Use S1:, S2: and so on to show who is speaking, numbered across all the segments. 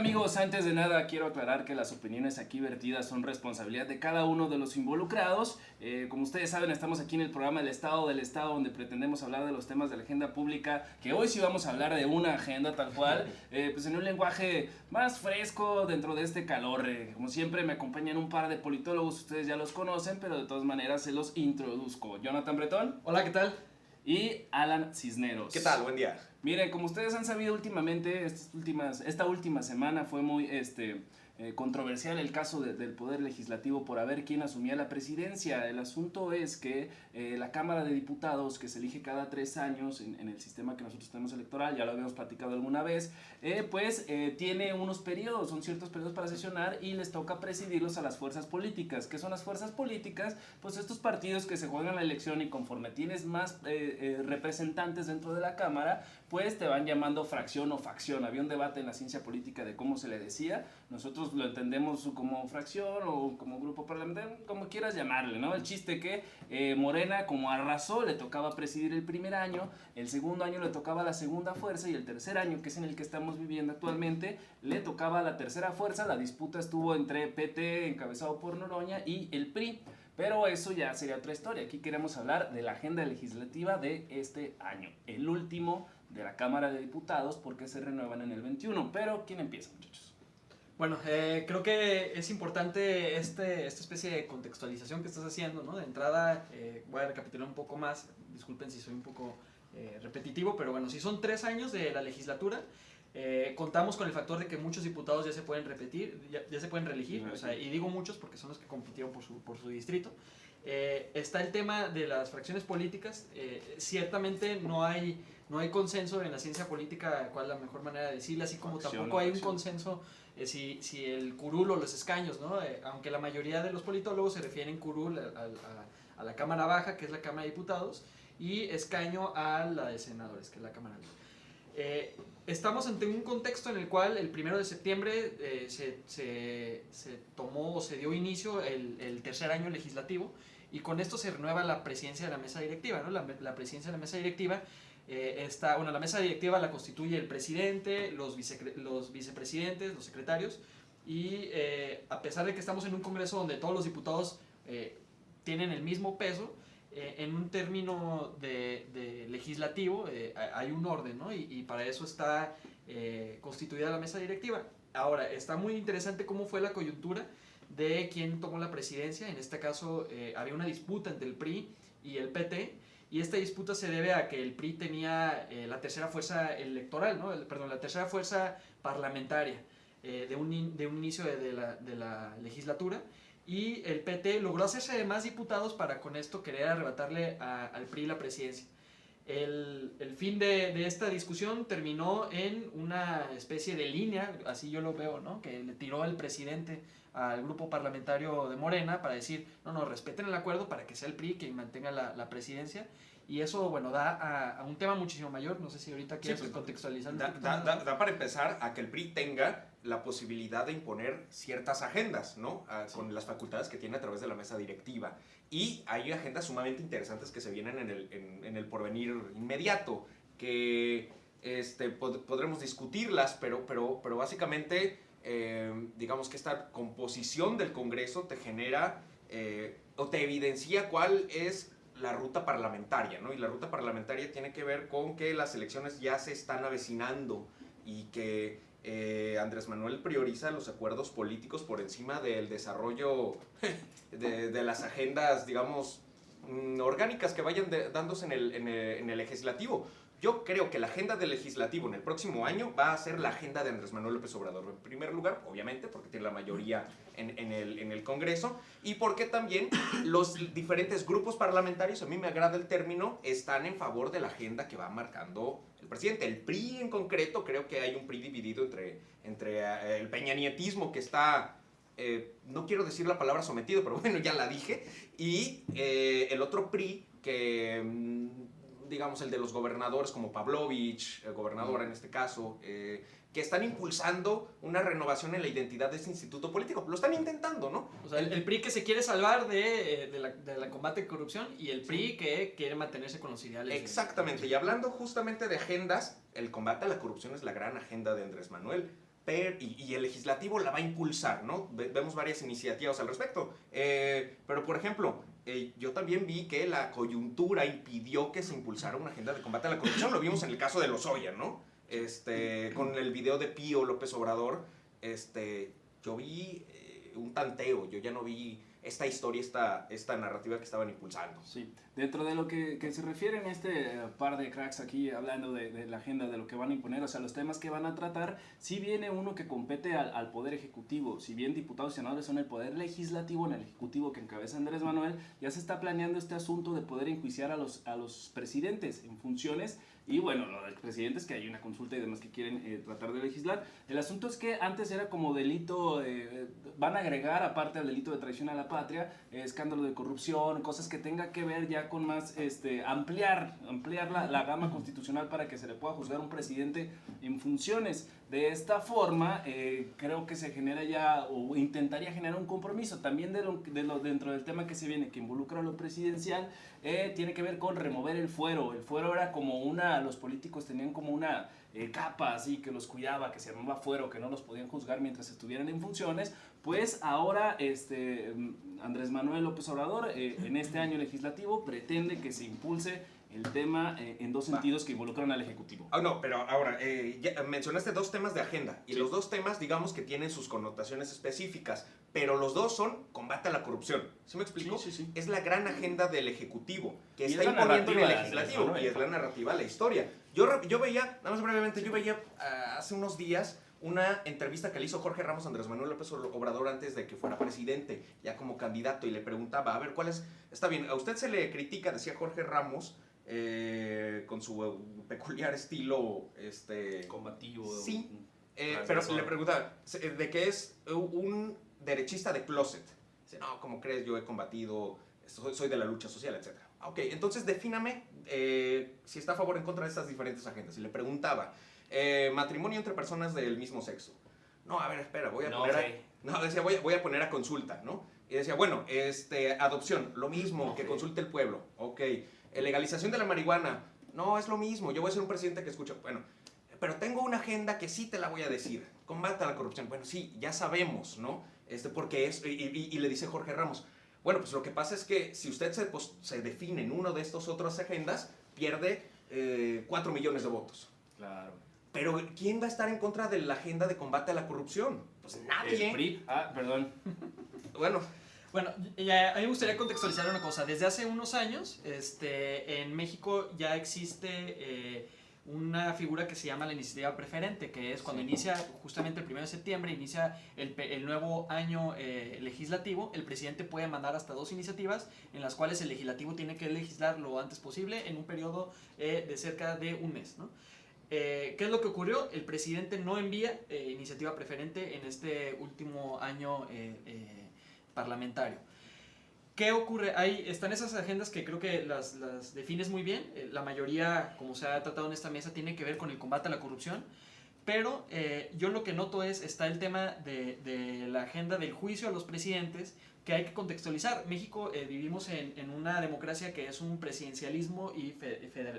S1: amigos? Antes de nada quiero aclarar que las opiniones aquí vertidas son responsabilidad de cada uno de los involucrados. Como ustedes saben, estamos aquí en el programa El Estado del Estado, donde pretendemos hablar de los temas de la agenda pública, que hoy sí vamos a hablar de una agenda tal cual, pues en un lenguaje más fresco dentro de este calor. Como siempre me acompañan un par de politólogos, ustedes ya los conocen, pero de todas maneras se los introduzco. Jonathan Bretón.
S2: Hola, ¿qué tal?
S1: Y Alan Cisneros.
S3: ¿Qué tal? Buen día.
S1: Miren, como ustedes han sabido últimamente, esta última semana fue muy controversial el caso del Poder Legislativo por ver quién asumía la presidencia. El asunto es que la Cámara de Diputados, que se elige cada 3 años en el sistema que nosotros tenemos electoral, ya lo habíamos platicado alguna vez, tiene unos periodos, son ciertos periodos para sesionar y les toca presidirlos a las fuerzas políticas. ¿Qué son las fuerzas políticas? Pues estos partidos que se juegan la elección y conforme tienes más representantes dentro de la Cámara, pues te van llamando fracción o facción. Había un debate en la ciencia política de cómo se le decía. Nosotros lo entendemos como fracción o como grupo parlamentario, como quieras llamarle, ¿no? El chiste que Morena, como arrasó, le tocaba presidir el primer año, el segundo año le tocaba la segunda fuerza y el tercer año, que es en el que estamos viviendo actualmente, le tocaba la tercera fuerza. La disputa estuvo entre PT, encabezado por Noroña, y el PRI. Pero eso ya sería otra historia. Aquí queremos hablar de la agenda legislativa de este año, el último de la Cámara de Diputados, porque se renuevan en el 21. Pero, ¿quién empieza, muchachos?
S2: Bueno, creo que es importante esta especie de contextualización que estás haciendo, ¿no? De entrada, voy a recapitular un poco más, disculpen si soy un poco repetitivo, pero bueno, si son 3 años de la legislatura, contamos con el factor de que muchos diputados ya se pueden repetir, ya se pueden reelegir, o sea, y digo muchos porque son los que compitieron por su distrito. Está el tema de las fracciones políticas. Ciertamente no hay consenso en la ciencia política cuál es la mejor manera de decirlo, así como tampoco hay un consenso si el curul o los escaños, ¿no? Aunque la mayoría de los politólogos se refieren curul a la Cámara Baja, que es la Cámara de Diputados, y escaño a la de Senadores, que es la Cámara Alta. Estamos ante un contexto en el cual el 1 de septiembre se tomó o se dio inicio el tercer año legislativo, y con esto se renueva la presidencia de la mesa directiva, ¿no? La presidencia de la mesa directiva la mesa directiva la constituye el presidente, los vicepresidentes, los secretarios, y a pesar de que estamos en un congreso donde todos los diputados tienen el mismo peso, en un término de legislativo hay un orden, ¿no? Y para eso está constituida la mesa directiva. Ahora, está muy interesante cómo fue la coyuntura de quién tomó la presidencia. En este caso había una disputa entre el PRI y el PT, y esta disputa se debe a que el PRI tenía la tercera fuerza electoral, ¿no? La tercera fuerza parlamentaria de un inicio de la legislatura, y el PT logró hacerse de más diputados para con esto querer arrebatarle al PRI la presidencia. El fin de esta discusión terminó en una especie de línea, así yo lo veo, ¿no? Que le tiró el presidente al grupo parlamentario de Morena para decir, no, respeten el acuerdo para que sea el PRI quien mantenga la presidencia. Y eso, bueno, da a un tema muchísimo mayor. No sé si ahorita quieres contextualizar.
S3: Da para empezar a que el PRI tenga la posibilidad de imponer ciertas agendas, ¿no? Sí. Con las facultades que tiene a través de la mesa directiva. Y hay agendas sumamente interesantes que se vienen en el porvenir inmediato, que podremos discutirlas, pero básicamente, digamos que esta composición del Congreso te genera o te evidencia cuál es la ruta parlamentaria, ¿no? Y la ruta parlamentaria tiene que ver con que las elecciones ya se están avecinando y que Andrés Manuel prioriza los acuerdos políticos por encima del desarrollo de las agendas, digamos, orgánicas que vayan dándose en el legislativo. Yo creo que la agenda del legislativo en el próximo año va a ser la agenda de Andrés Manuel López Obrador. En primer lugar, obviamente, porque tiene la mayoría en el Congreso, y porque también los diferentes grupos parlamentarios, a mí me agrada el término, están en favor de la agenda que va marcando el presidente. El PRI en concreto, creo que hay un PRI dividido entre el peñanietismo, que está, no quiero decir la palabra sometido, pero bueno, ya la dije, y el otro PRI que digamos el de los gobernadores como Pavlovich, gobernadora en este caso, que están impulsando una renovación en la identidad de este instituto político. Lo están intentando, ¿no?
S2: O sea, el PRI que se quiere salvar de la combate de corrupción, y el PRI que quiere mantenerse con los ideales.
S3: Exactamente, y hablando justamente de agendas, el combate a la corrupción es la gran agenda de Andrés Manuel. y el legislativo la va a impulsar, ¿no? Vemos varias iniciativas al respecto. Pero, por ejemplo, yo también vi que la coyuntura impidió que se impulsara una agenda de combate a la corrupción. Lo vimos en el caso de Lozoya, ¿no? Con el video de Pío López Obrador, yo vi un tanteo, yo ya no vi esta historia, esta narrativa que estaban impulsando.
S1: Sí, dentro de lo que se refieren par de cracks aquí hablando de la agenda, de lo que van a imponer, o sea, los temas que van a tratar, sí viene uno que compete al Poder Ejecutivo. Si bien diputados y senadores son el Poder Legislativo, en el Ejecutivo que encabeza Andrés Manuel, ya se está planeando este asunto de poder enjuiciar a los presidentes en funciones. Y bueno, lo del presidente es que hay una consulta y demás que quieren tratar de legislar. El asunto es que antes era como delito, van a agregar aparte al delito de traición a la patria, escándalo de corrupción, cosas que tenga que ver ya con más, ampliar la gama constitucional para que se le pueda juzgar a un presidente en funciones. De esta forma, creo que se genera ya, o intentaría generar un compromiso también dentro del tema que se viene, que involucra a lo presidencial, tiene que ver con remover el fuero. El fuero era como los políticos tenían como una capa así que los cuidaba, que se llamaba fuero, que no los podían juzgar mientras estuvieran en funciones. Pues ahora Andrés Manuel López Obrador, en este año legislativo, pretende que se impulse el tema en dos sentidos que involucran al Ejecutivo.
S3: No, pero ahora, ya mencionaste dos temas de agenda, y
S1: sí,
S3: los dos temas, digamos que tienen sus connotaciones específicas, pero los dos son combate a la corrupción. ¿Sí me explico?
S1: Sí, sí, sí.
S3: Es la gran agenda del Ejecutivo, que
S1: Y
S3: está
S1: es la
S3: imponiendo en el
S1: narrativa,
S3: Legislativo,
S1: ¿no?
S3: y es la narrativa, la historia. Yo veía, nada más brevemente, hace unos días una entrevista que le hizo Jorge Ramos a Andrés Manuel López Obrador antes de que fuera presidente, ya como candidato, y le preguntaba, a ver, está bien, a usted se le critica, decía Jorge Ramos, con su peculiar estilo
S1: combativo.
S3: Sí, pero le preguntaba de que es un derechista de closet. Dice, no, ¿cómo crees? Yo he combatido, soy de la lucha social, etc. Ok, entonces defíname si está a favor o en contra de estas diferentes agendas. Y le preguntaba, matrimonio entre personas del mismo sexo. No, a ver, espera, voy a poner a consulta, ¿no? Y decía, bueno, adopción, lo mismo, que consulte el pueblo. Ok. Legalización de la marihuana, no, es lo mismo, yo voy a ser un presidente que escucha, bueno, pero tengo una agenda que sí te la voy a decir, combate a la corrupción, bueno, sí, ya sabemos, ¿no? Porque es, y le dice Jorge Ramos, bueno, pues lo que pasa es que si usted se define en uno de estos otras agendas, pierde 4 millones de votos.
S1: Claro.
S3: Pero ¿quién va a estar en contra de la agenda de combate a la corrupción? Pues nadie.
S1: El PRI, perdón.
S3: Bueno,
S2: a mí me gustaría contextualizar una cosa. Desde hace unos años, en México ya existe una figura que se llama la iniciativa preferente, que es cuando inicia justamente el 1 de septiembre, inicia el nuevo año legislativo, el presidente puede mandar hasta 2 iniciativas en las cuales el legislativo tiene que legislar lo antes posible en un periodo de cerca de un mes, ¿no? ¿Qué es lo que ocurrió? El presidente no envía iniciativa preferente en este último año parlamentario. ¿Qué ocurre? Ahí están esas agendas que creo que las defines muy bien. La mayoría, como se ha tratado en esta mesa, tiene que ver con el combate a la corrupción. Pero yo lo que noto está el tema de la agenda del juicio a los presidentes, que hay que contextualizar. México vivimos en una democracia que es un presidencialismo y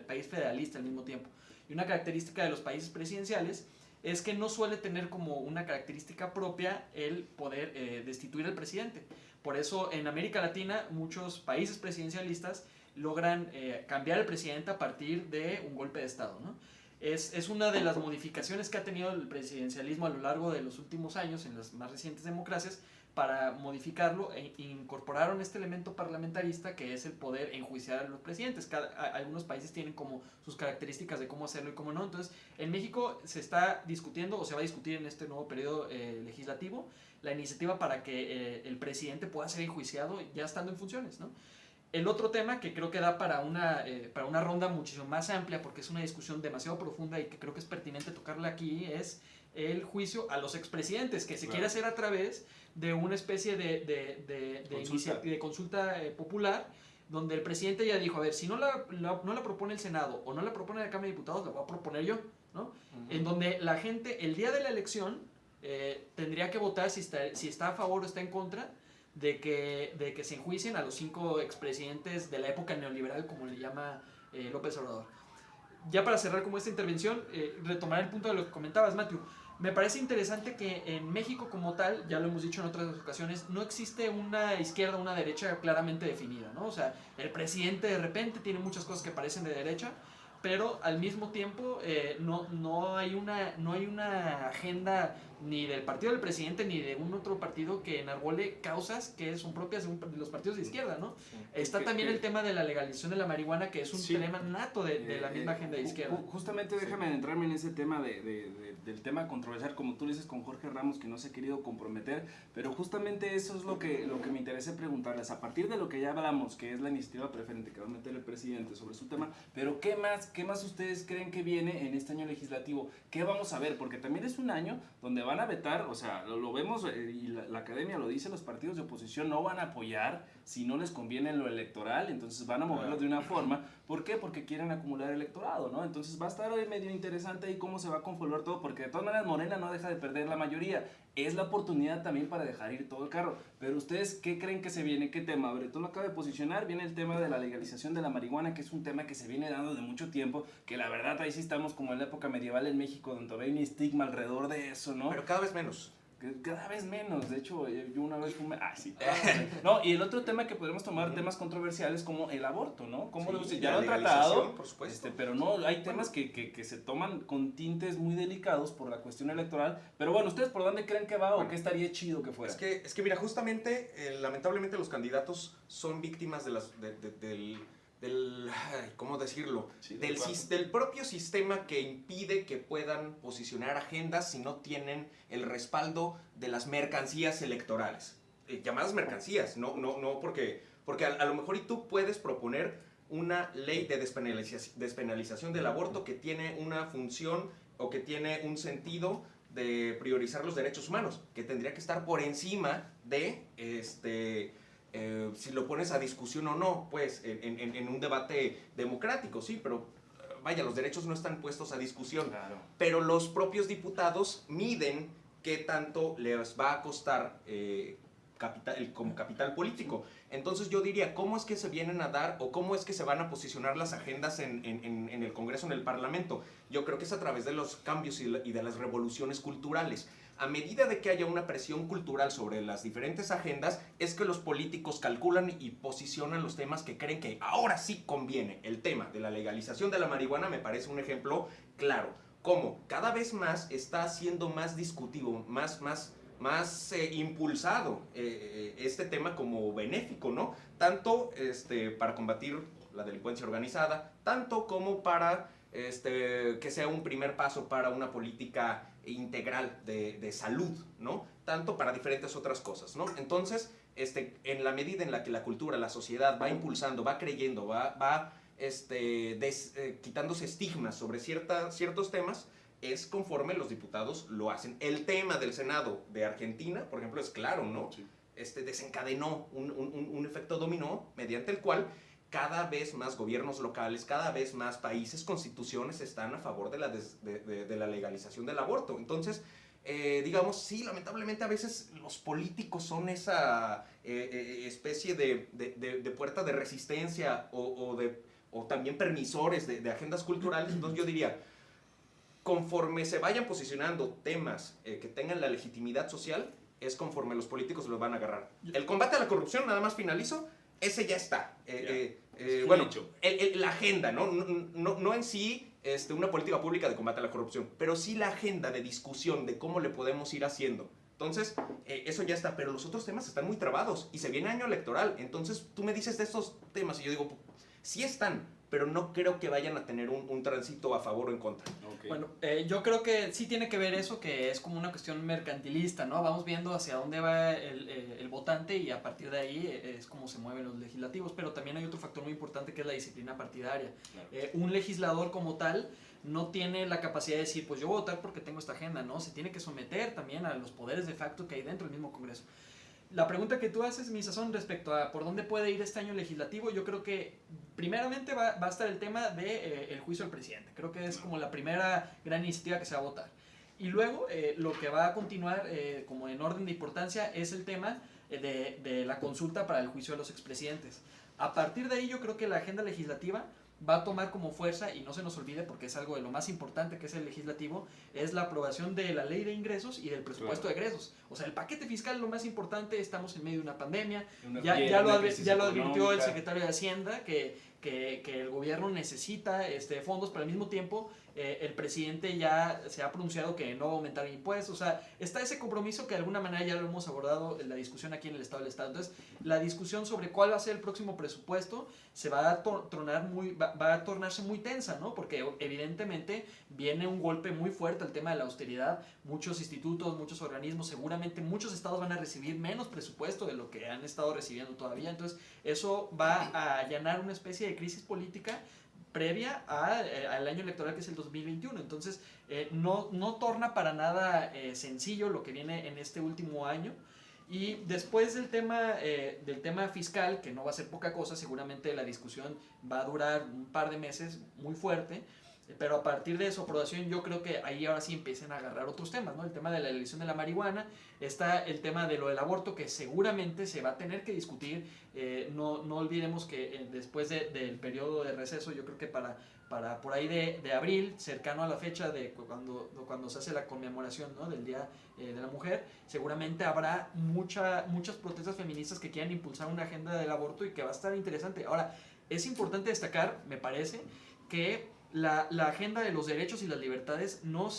S2: país federalista al mismo tiempo. Y una característica de los países presidenciales es que no suele tener como una característica propia el poder destituir al presidente. Por eso en América Latina muchos países presidencialistas logran cambiar al presidente a partir de un golpe de Estado, ¿no? Es una de las modificaciones que ha tenido el presidencialismo a lo largo de los últimos años en las más recientes democracias. Para modificarlo incorporaron este elemento parlamentarista que es el poder enjuiciar a los presidentes. Algunos países tienen como sus características de cómo hacerlo y cómo no. Entonces, en México se está discutiendo o se va a discutir en este nuevo periodo legislativo la iniciativa para que el presidente pueda ser enjuiciado ya estando en funciones, ¿no? El otro tema que creo que da para una ronda muchísimo más amplia, porque es una discusión demasiado profunda y que creo que es pertinente tocarla aquí, es el juicio a los expresidentes, que se quiere hacer a través de una especie de consulta popular, donde el presidente ya dijo, a ver, si no la propone el Senado o no la propone la Cámara de Diputados, la voy a proponer yo, ¿no? En donde la gente, el día de la elección, tendría que votar si está a favor o está en contra de que se enjuicien a los 5 expresidentes de la época neoliberal, como le llama López Obrador. Ya para cerrar como esta intervención, retomar el punto de lo que comentabas, Matthew. Me parece interesante que en México como tal, ya lo hemos dicho en otras ocasiones, no existe una izquierda o una derecha claramente definida, ¿no? O sea, el presidente de repente tiene muchas cosas que parecen de derecha, pero al mismo tiempo no hay una agenda ni del partido del presidente ni de un otro partido que enarbole causas que son propias de los partidos de izquierda, ¿no? Está también el tema de la legalización de la marihuana, que es un tema nato de la misma agenda de izquierda.
S1: Justamente déjame adentrarme en ese tema del tema controversial, como tú dices, con Jorge Ramos, que no se ha querido comprometer, pero justamente eso es lo que me interesa preguntarles, a partir de lo que ya hablamos, que es la iniciativa preferente que va a meter el presidente sobre su tema, pero ¿qué más ustedes creen que viene en este año legislativo? ¿Qué vamos a ver? Porque también es un año donde van a vetar, o sea, lo vemos y la academia lo dice, los partidos de oposición no van a apoyar si no les conviene en lo electoral, entonces van a moverlo de una forma. ¿Por qué? Porque quieren acumular electorado, ¿no? Entonces va a estar medio interesante ahí cómo se va a conformar todo, porque de todas maneras Morena no deja de perder la mayoría. Es la oportunidad también para dejar ir todo el carro. Pero ustedes, ¿qué creen que se viene? ¿Qué tema? Bretón lo acaba de posicionar. Viene el tema de la legalización de la marihuana, que es un tema que se viene dando de mucho tiempo, que la verdad ahí sí estamos como en la época medieval en México, donde todavía hay un estigma alrededor de eso, ¿no?
S3: Pero cada vez menos.
S1: Cada vez menos, de hecho yo una vez fumé, no, y el otro tema que podemos tomar, temas controversiales como el aborto, ¿no? Como
S3: Sí,
S1: ya lo
S3: la
S1: han tratado,
S3: legalización, por supuesto.
S1: pero no, hay temas que se toman con tintes muy delicados por la cuestión electoral, pero bueno, ¿ustedes por dónde creen que va o qué estaría chido que fuera?
S3: Es que mira, justamente, lamentablemente los candidatos son víctimas ¿cómo decirlo?
S1: Sí,
S3: del propio sistema que impide que puedan posicionar agendas si no tienen el respaldo de las mercancías electorales. Llamadas mercancías, no porque a lo mejor y tú puedes proponer una ley de despenalización del aborto que tiene una función o que tiene un sentido de priorizar los derechos humanos, que tendría que estar por encima de si lo pones a discusión o no, pues en un debate democrático, sí, pero vaya, los derechos no están puestos a discusión.
S1: Claro.
S3: Pero los propios diputados miden qué tanto les va a costar como capital político. Entonces yo diría, ¿cómo es que se vienen a dar o cómo es que se van a posicionar las agendas en el Congreso, en el Parlamento? Yo creo que es a través de los cambios y de las revoluciones culturales. A medida de que haya una presión cultural sobre las diferentes agendas, es que los políticos calculan y posicionan los temas que creen que ahora sí conviene. El tema de la legalización de la marihuana me parece un ejemplo claro. Cómo cada vez más está siendo más discutido, más impulsado este tema como benéfico, ¿no? Tanto para combatir la delincuencia organizada, tanto como para que sea un primer paso para una política integral de salud, ¿no? Tanto para diferentes otras cosas, ¿no? Entonces, en la medida en la que la cultura, la sociedad va impulsando, va creyendo, va quitándose estigmas sobre ciertos temas, es conforme los diputados lo hacen. El tema del Senado de Argentina, por ejemplo, es claro, ¿no? Sí. Desencadenó un efecto dominó mediante el cual cada vez más gobiernos locales, cada vez más países, constituciones están a favor de la legalización del aborto. Entonces, digamos, sí, lamentablemente a veces los políticos son esa especie de puerta de resistencia o también permisores de agendas culturales. Entonces yo diría, conforme se vayan posicionando temas que tengan la legitimidad social, es conforme los políticos los van a agarrar. El combate a la corrupción, nada más finalizo, ese ya está. Bueno, la agenda, no en sí una política pública de combate a la corrupción, pero sí la agenda de discusión de cómo le podemos ir haciendo. Entonces, eso ya está, pero los otros temas están muy trabados y se viene año electoral. Entonces, tú me dices de estos temas y yo digo, sí están, pero no creo que vayan a tener un tránsito a favor o en contra.
S2: Okay. Bueno, yo creo que sí tiene que ver eso, que es como una cuestión mercantilista, ¿no? Vamos viendo hacia dónde va el votante y a partir de ahí es como se mueven los legislativos, pero también hay otro factor muy importante que es la disciplina partidaria. Claro. Un legislador como tal no tiene la capacidad de decir, pues yo voy a votar porque tengo esta agenda, ¿no? Se tiene que someter también a los poderes de facto que hay dentro del mismo Congreso. La pregunta que tú haces, mi sazón, respecto a por dónde puede ir este año legislativo, yo creo que primeramente va a estar el tema del juicio al presidente. Creo que es como la primera gran iniciativa que se va a votar. Y luego lo que va a continuar como en orden de importancia es el tema de la consulta para el juicio de los expresidentes. A partir de ahí yo creo que la agenda legislativa va a tomar como fuerza, y no se nos olvide porque es algo de lo más importante que es el legislativo, es la aprobación de la ley de ingresos y del presupuesto de egresos. O sea, el paquete fiscal es lo más importante, estamos en medio de una pandemia, ya lo advirtió el secretario de Hacienda, que el gobierno necesita fondos, pero al mismo tiempo el presidente ya se ha pronunciado que no va a aumentar impuestos. O sea, está ese compromiso que de alguna manera ya lo hemos abordado en la discusión aquí en el Estado del Estado. Entonces, la discusión sobre cuál va a ser el próximo presupuesto se va a tornarse muy tensa, ¿no? Porque evidentemente viene un golpe muy fuerte al tema de la austeridad. Muchos institutos, muchos organismos, seguramente muchos estados van a recibir menos presupuesto de lo que han estado recibiendo todavía. Entonces, eso va a allanar una especie de crisis política previa al año electoral, que es el 2021. Entonces, no torna para nada sencillo lo que viene en este último año. Y después del tema fiscal, que no va a ser poca cosa, seguramente la discusión va a durar un par de meses muy fuerte, pero a partir de su aprobación yo creo que ahí ahora sí empiecen a agarrar otros temas, ¿no? El tema de la legalización de la marihuana, está el tema de lo del aborto, que seguramente se va a tener que discutir. No olvidemos que después del periodo de receso, yo creo que para por ahí de abril, cercano a la fecha de cuando se hace la conmemoración, ¿no?, del Día de la Mujer, seguramente habrá muchas protestas feministas que quieran impulsar una agenda del aborto y que va a estar interesante. Ahora, es importante destacar, me parece, que la agenda de los derechos y las libertades no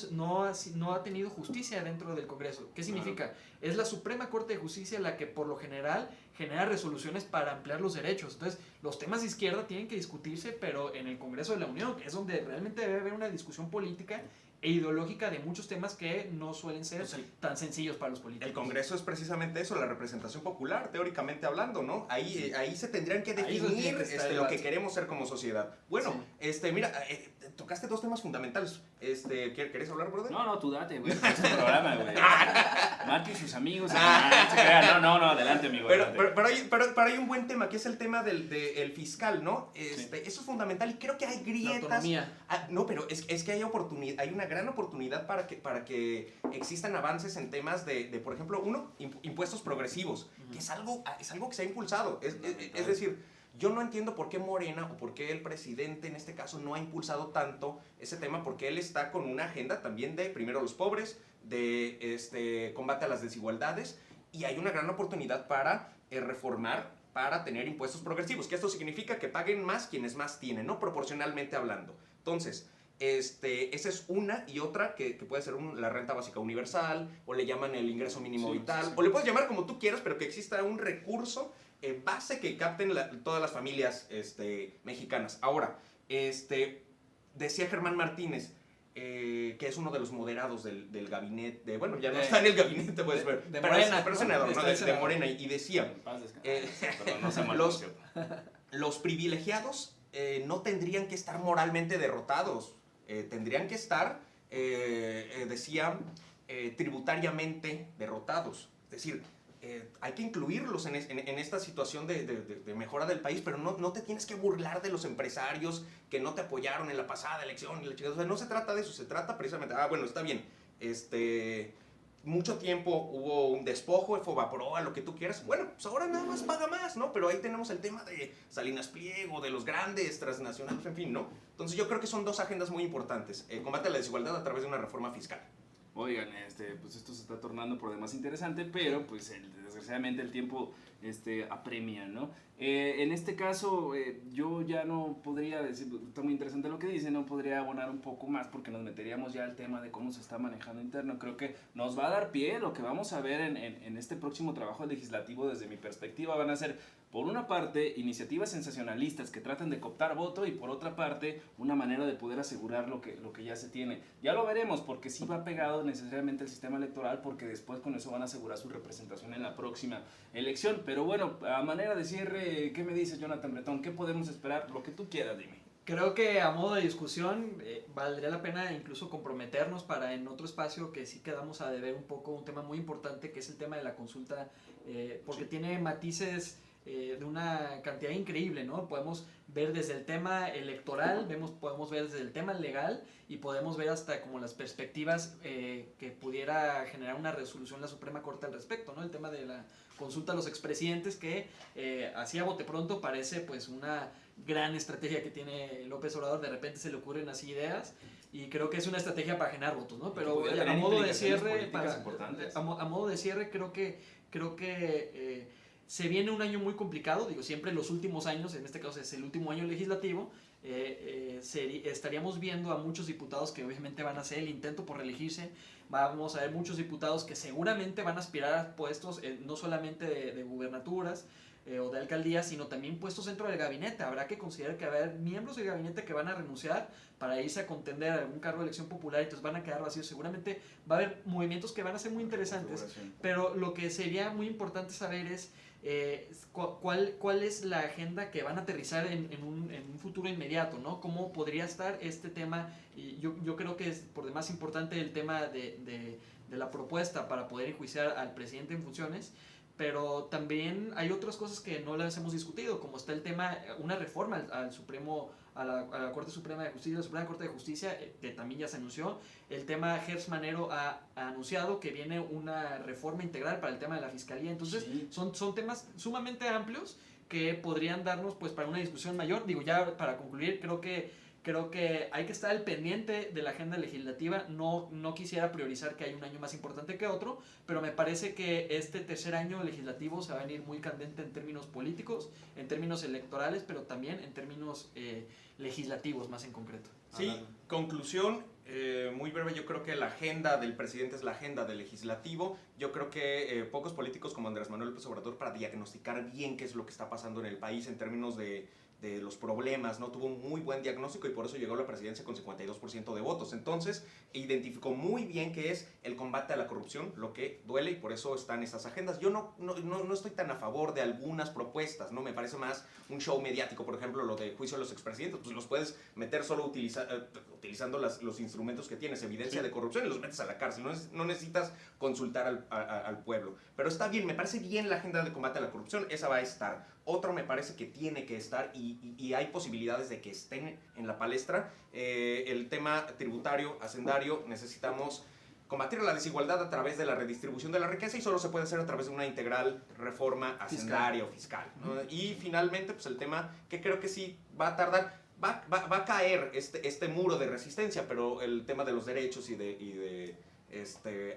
S2: ha tenido justicia dentro del Congreso. ¿Qué significa? Es la Suprema Corte de Justicia la que por lo general genera resoluciones para ampliar los derechos. Entonces, los temas de izquierda tienen que discutirse, pero en el Congreso de la Unión, que es donde realmente debe haber una discusión política e ideológica de muchos temas que no suelen ser tan sencillos para los políticos.
S3: El Congreso es precisamente eso, la representación popular, teóricamente hablando, ¿no? Ahí se tendrían que definir lo que queremos ser como sociedad. Bueno, sí. Mira, tocaste dos temas fundamentales. ¿Querés hablar, brother?
S1: No, tú date, güey. Es tu programa, güey. Mati y sus amigos. No, adelante, amigo.
S3: Pero hay un buen tema, que es el tema del fiscal, ¿no? Sí. Eso es fundamental y creo que hay grietas. La autonomía. No, pero es que hay una gran oportunidad para que existan avances en temas de por ejemplo, impuestos progresivos, que es algo que se ha impulsado. Es decir, yo no entiendo por qué Morena o por qué el presidente en este caso no ha impulsado tanto ese tema, porque él está con una agenda también de primero los pobres, de combate a las desigualdades, y hay una gran oportunidad para reformar, para tener impuestos progresivos, que esto significa que paguen más quienes más tienen, ¿no? Proporcionalmente hablando. Entonces, esa es una, y otra que puede ser la renta básica universal, o le llaman el ingreso mínimo vital, o le puedes llamar como tú quieras, pero que exista un recurso base que capten todas las familias mexicanas. Ahora, decía Germán Martínez, que es uno de los moderados del gabinete, bueno, ya no está en el gabinete, puedes ver,
S2: de Morena,
S3: pero senador, ¿no? de Morena, y decía, los privilegiados no tendrían que estar moralmente derrotados, tendrían que estar, decía, tributariamente derrotados. Es decir, hay que incluirlos en esta situación de mejora del país, pero no te tienes que burlar de los empresarios que no te apoyaron en la pasada elección. O sea, no se trata de eso, se trata precisamente, bueno, está bien, mucho tiempo hubo un despojo, Fobaproa, lo que tú quieras. Bueno, pues ahora nada más paga más, ¿no? Pero ahí tenemos el tema de Salinas Pliego, de los grandes transnacionales, en fin, ¿no? Entonces yo creo que son dos agendas muy importantes. Combate a la desigualdad a través de una reforma fiscal.
S1: Oigan, pues esto se está tornando por demás interesante, pero pues desgraciadamente el tiempo apremia, ¿no? En este caso, yo ya no podría decir, está muy interesante lo que dice, no podría abonar un poco más porque nos meteríamos ya al tema de cómo se está manejando interno. Creo que nos va a dar pie lo que vamos a ver en este próximo trabajo legislativo. Desde mi perspectiva van a ser, por una parte, iniciativas sensacionalistas que tratan de cooptar voto, y por otra parte, una manera de poder asegurar lo que ya se tiene. Ya lo veremos, porque sí va pegado necesariamente el sistema electoral, porque después con eso van a asegurar su representación en la próxima elección. Pero bueno, a manera de cierre, ¿qué me dices, Jonathan Bretón? ¿Qué podemos esperar? Lo que tú quieras, dime.
S2: Creo que a modo de discusión valdría la pena incluso comprometernos para en otro espacio que sí quedamos a deber un poco un tema muy importante, que es el tema de la consulta, porque tiene matices de una cantidad increíble, ¿no? Podemos ver desde el tema electoral, podemos ver desde el tema legal y podemos ver hasta como las perspectivas que pudiera generar una resolución la Suprema Corte al respecto, ¿no? El tema de la consulta a los expresidentes que así a bote pronto parece pues una gran estrategia que tiene López Obrador, de repente se le ocurren así ideas y creo que es una estrategia para generar votos, ¿no? Pero a modo de cierre, a modo de cierre creo que se viene un año muy complicado, digo, siempre los últimos años, en este caso es el último año legislativo, estaríamos viendo a muchos diputados que obviamente van a hacer el intento por reelegirse, vamos a ver muchos diputados que seguramente van a aspirar a puestos no solamente de gubernaturas o de alcaldías, sino también puestos dentro del gabinete. Habrá que considerar que va a haber miembros del gabinete que van a renunciar para irse a contender a algún cargo de elección popular y entonces van a quedar vacíos. Seguramente va a haber movimientos que van a ser muy interesantes, pero lo que sería muy importante saber es cuál es la agenda que van a aterrizar en un futuro inmediato, ¿no? ¿Cómo podría estar este tema? Y yo creo que es por demás importante el tema de la propuesta para poder enjuiciar al presidente en funciones, pero también hay otras cosas que no las hemos discutido, como está el tema, una reforma al Supremo, a la Corte Suprema de Justicia, la Suprema Corte de Justicia, que también ya se anunció. El tema Gertz Manero ha anunciado que viene una reforma integral para el tema de la fiscalía. Entonces, sí, son temas sumamente amplios que podrían darnos pues para una discusión mayor. Digo, ya para concluir, creo que hay que estar al pendiente de la agenda legislativa. No quisiera priorizar que hay un año más importante que otro, pero me parece que este tercer año legislativo se va a venir muy candente en términos políticos, en términos electorales, pero también en términos legislativos más en concreto.
S3: Sí, conclusión muy breve. Yo creo que la agenda del presidente es la agenda del legislativo. Yo creo que pocos políticos como Andrés Manuel López Obrador, para diagnosticar bien qué es lo que está pasando en el país en términos de los problemas, ¿no? Tuvo un muy buen diagnóstico y por eso llegó a la presidencia con 52% de votos. Entonces, identificó muy bien qué es el combate a la corrupción, lo que duele, y por eso están estas agendas. Yo no estoy tan a favor de algunas propuestas, ¿no? Me parece más un show mediático. Por ejemplo, lo de juicio a los expresidentes, pues los puedes meter solo utilizando los instrumentos que tienes, evidencia de corrupción, y los metes a la cárcel. No necesitas consultar al pueblo. Pero está bien, me parece bien la agenda de combate a la corrupción, esa va a estar. Otro me parece que tiene que estar y hay posibilidades de que estén en la palestra. El tema tributario, hacendario, necesitamos combatir la desigualdad a través de la redistribución de la riqueza y solo se puede hacer a través de una integral reforma hacendaria o fiscal, ¿no? Y finalmente, pues el tema que creo que sí va a tardar, va a caer este muro de resistencia, pero el tema de los derechos y de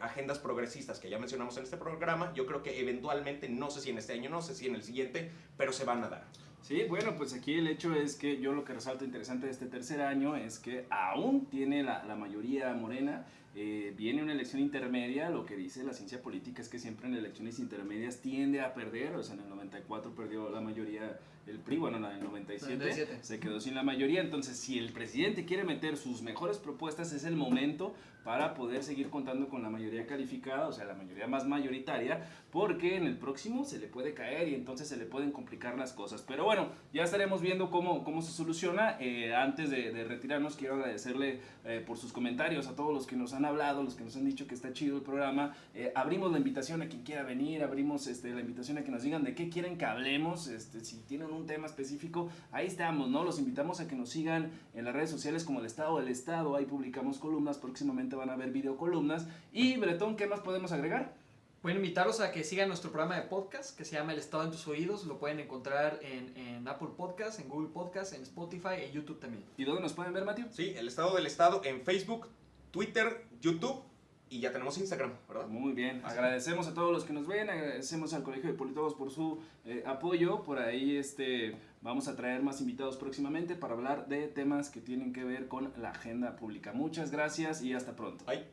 S3: agendas progresistas que ya mencionamos en este programa, yo creo que eventualmente, no sé si en este año, no sé si en el siguiente, pero se van a dar.
S1: Sí, bueno, pues aquí el hecho es que yo lo que resalto interesante de este tercer año es que aún tiene la mayoría Morena. Viene una elección intermedia. Lo que dice la ciencia política es que siempre en elecciones intermedias tiende a perder. O sea, en el 94 perdió la mayoría el PRI, bueno, en el 97 se quedó sin la mayoría. Entonces, si el presidente quiere meter sus mejores propuestas, es el momento para poder seguir contando con la mayoría calificada, o sea, la mayoría más mayoritaria, porque en el próximo se le puede caer y entonces se le pueden complicar las cosas. Pero bueno, ya estaremos viendo cómo se soluciona. Antes de retirarnos, quiero agradecerle por sus comentarios a todos los que nos han hablado, los que nos han dicho que está chido el programa. Abrimos la invitación a quien quiera venir, abrimos la invitación a que nos digan de qué quieren que hablemos, si tienen un tema específico, ahí estamos, ¿no? Los invitamos a que nos sigan en las redes sociales como El Estado del Estado. Ahí publicamos columnas, próximamente van a ver videocolumnas. Y Bretón, ¿qué más podemos agregar?
S2: Pueden invitarlos a que sigan nuestro programa de podcast que se llama El Estado en tus Oídos. Lo pueden encontrar en Apple Podcasts, en Google Podcasts, en Spotify, en YouTube también.
S1: ¿Y dónde nos pueden ver, Matthew?
S3: Sí, El Estado del Estado en Facebook, Twitter, YouTube y ya tenemos Instagram, ¿verdad?
S1: Muy bien, agradecemos a todos los que nos ven, agradecemos al Colegio de Politólogos por su apoyo. Por ahí vamos a traer más invitados próximamente para hablar de temas que tienen que ver con la agenda pública. Muchas gracias y hasta pronto.
S3: Bye.